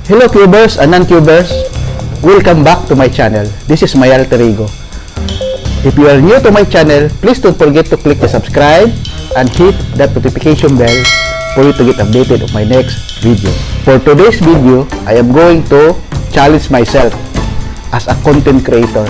Hello Cubers and non-Cubers, welcome back to my channel. This is my alter ego. If you are new to my channel, please don't forget to click the subscribe and hit that notification bell for you to get updated of my next video. For today's video, I am going to challenge myself as a content creator.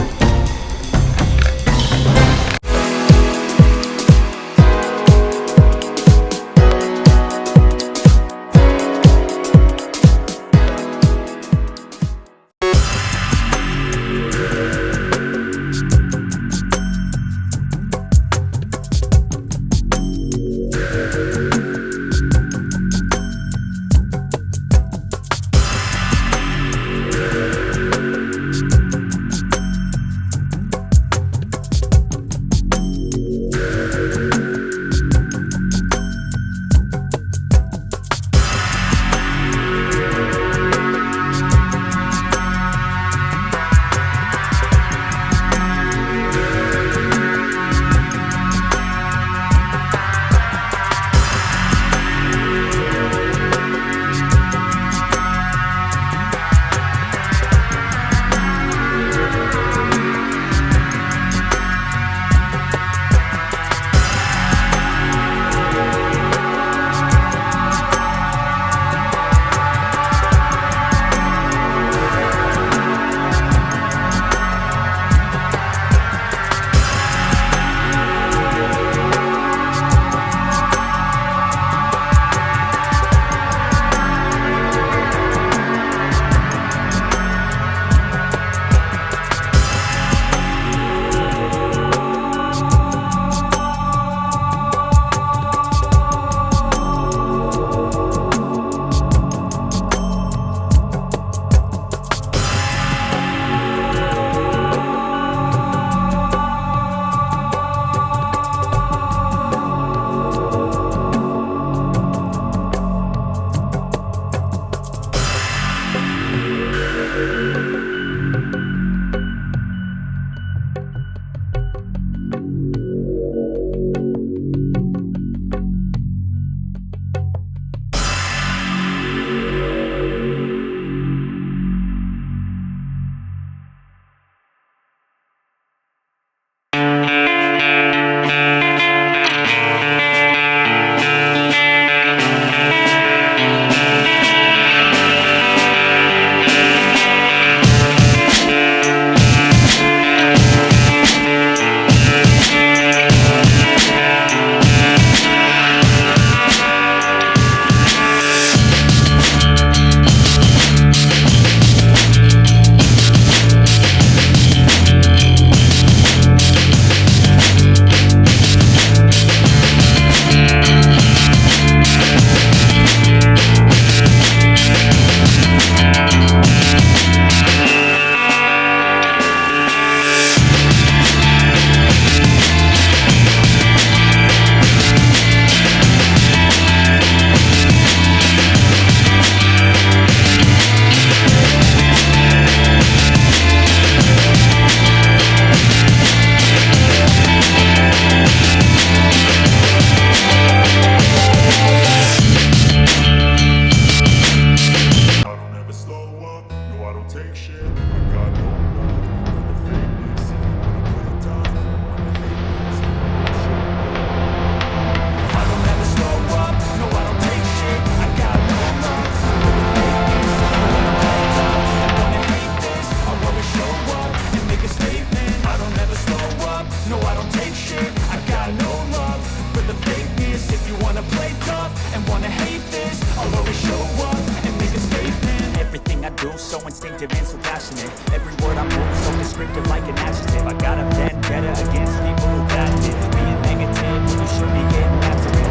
So instinctive and so passionate. Every word I move so descriptive like an adjective. I got a vendetta against people who got it. Being negative when you should be getting after it.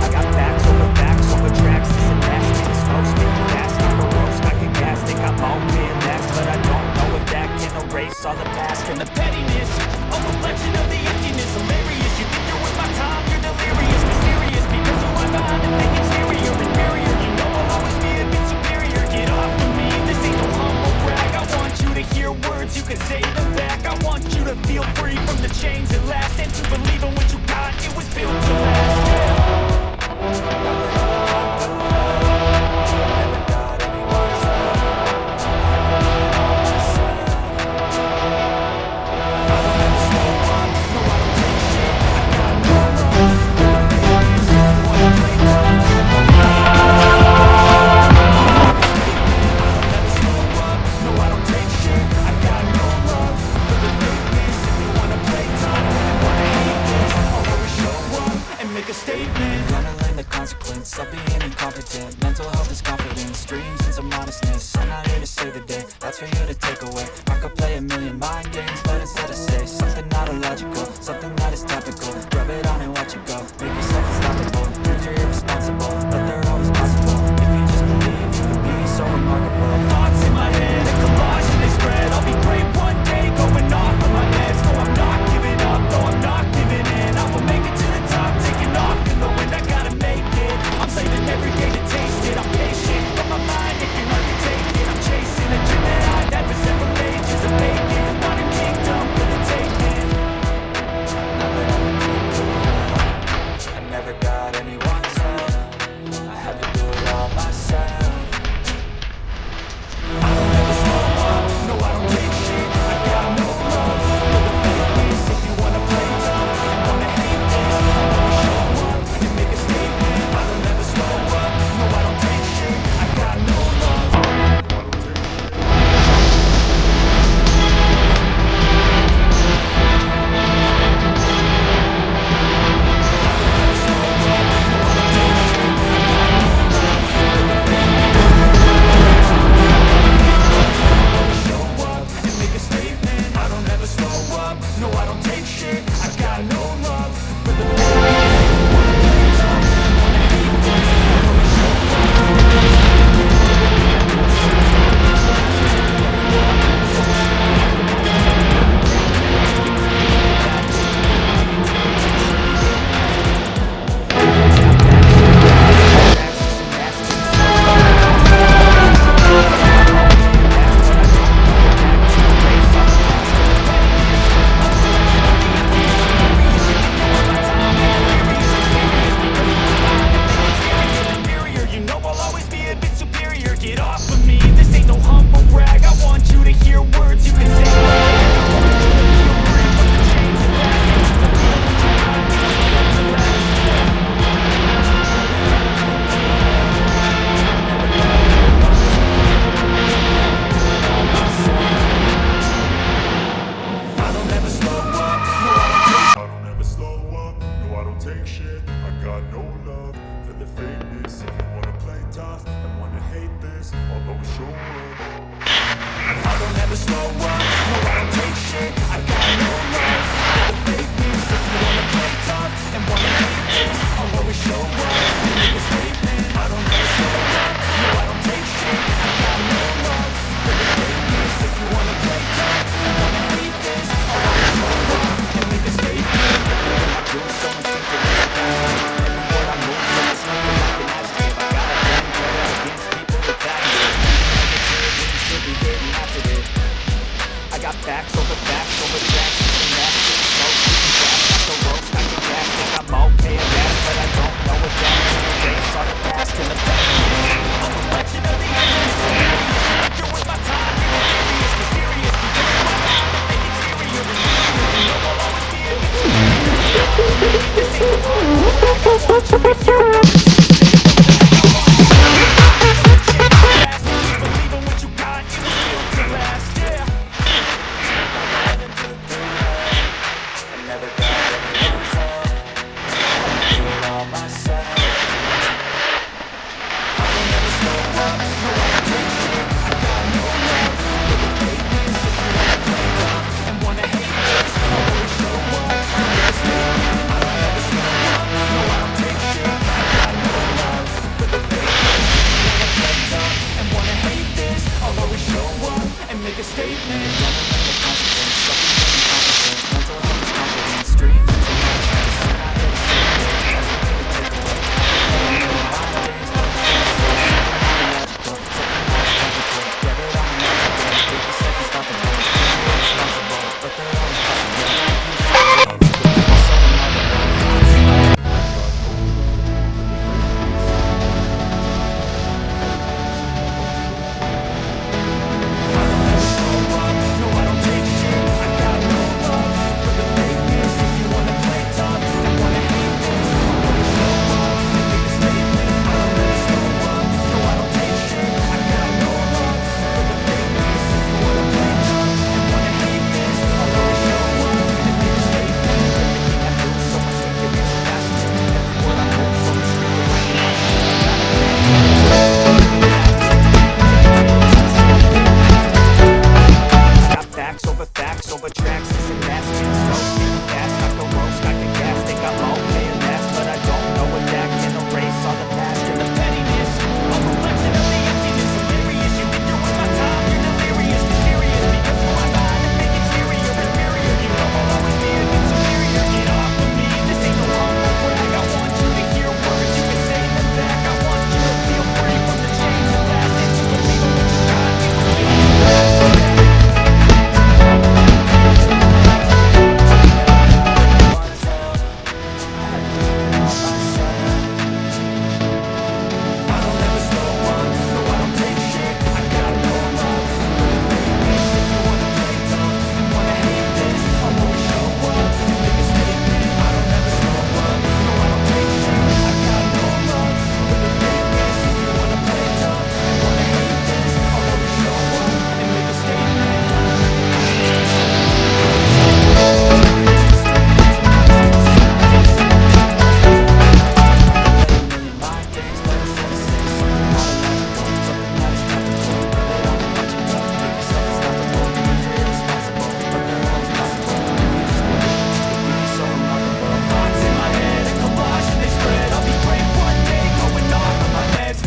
I got facts over tracks. This and that, spitting slow, spitting fast. Like a roast, I can gas. Think I'm all relaxed, but I don't know if that can erase all the past and the pettiness. A reflection of the emptiness. Hilarious, you think you're worth my time. You're delirious, mysterious, because you lie behind the fake exterior. Inferior, you know I'll always be a bit superior. Get off of me, this ain't no humble brag. I want you to hear words, you can say them back. I want you to feel free from the chains that last, and to believe in what you got. It was competent. Mental health is confidence, dreams and some honestness. I'm not here to save the day, that's for you to take away. I could play a million mind games, but instead I say something not illogical, something that is topical. Rub it on and watch it go, make yourself unstoppable. Dreams are irresponsible, but they're always possible. If you just believe, you can be so remarkable. Thoughts in my head, a collage and they spread. I'll be great one day, going off of my meds. No, I'm not giving up, no, I'm not giving in. I will make it to the top, taking off in the wind, I gotta make it. I'm saving every day to taste it, I'm patient, but my mind, it can hardly take it. I'm chasing a dream that I've had for several ages of making. Wanting kingdom for the taking. I never got anyone's help, I had to do it all myself. I don't ever slow up, no I don't take shit, I got no love for the fakeness. If you wanna play tough and wanna hate this, I'm gonna show up and make a statement. I don't ever slow up, no I don't take shit, I got no love. Show up and make a statement. I don't ever slow up, no I don't take shit, I got no love for the fakeness. If you wanna play tough and wanna hate this, I'm gonna show superior, you know I'll always be a bit superior. Get off of me, this ain't no humble brag. I want you to hear words you can say. I want you to feel free from the chains and rags. The feeling that you got, it's the last. I don't ever slow up, no I don't ever slow up, no I don't take shit. I got no love for the fakeness. If you wanna play tough and wanna hate this, I'll always show up. I don't ever slow up, no I don't take shit. I got no love for the fakeness. If you wanna play tough and wanna hate this, I'll always show up and make a statement. I don't ever slow up, no I don't take shit. I got no love for the fakeness. If you wanna play tough and wanna hate this, I'll always show up and make a statement. Everything I do is so instinctive, it's passionate. Every word I move, so it's nothing like an adjective. I got a vendetta against people who patent it. Negative when you should be getting after it. I got facts over tracks, and that's it. So speaking fast, got the rope, I can gas, think I'm okay at that, but I don't know if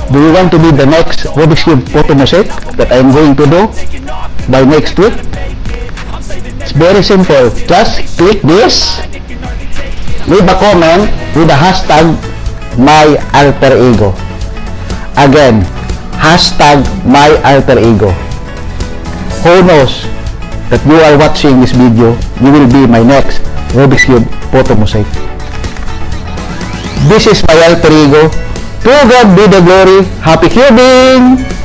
Do you want to be the next Rubik's Cube Photo Mosaic that I'm going to do by next week? It's very simple. Just click this, leave a comment with the hashtag #myalterego. Again, hashtag #myalterego. Who knows that you are watching this video, you will be my next Rubik's Cube Photo Mosaic. This is my alter ego. To God be the glory. Happy cubing!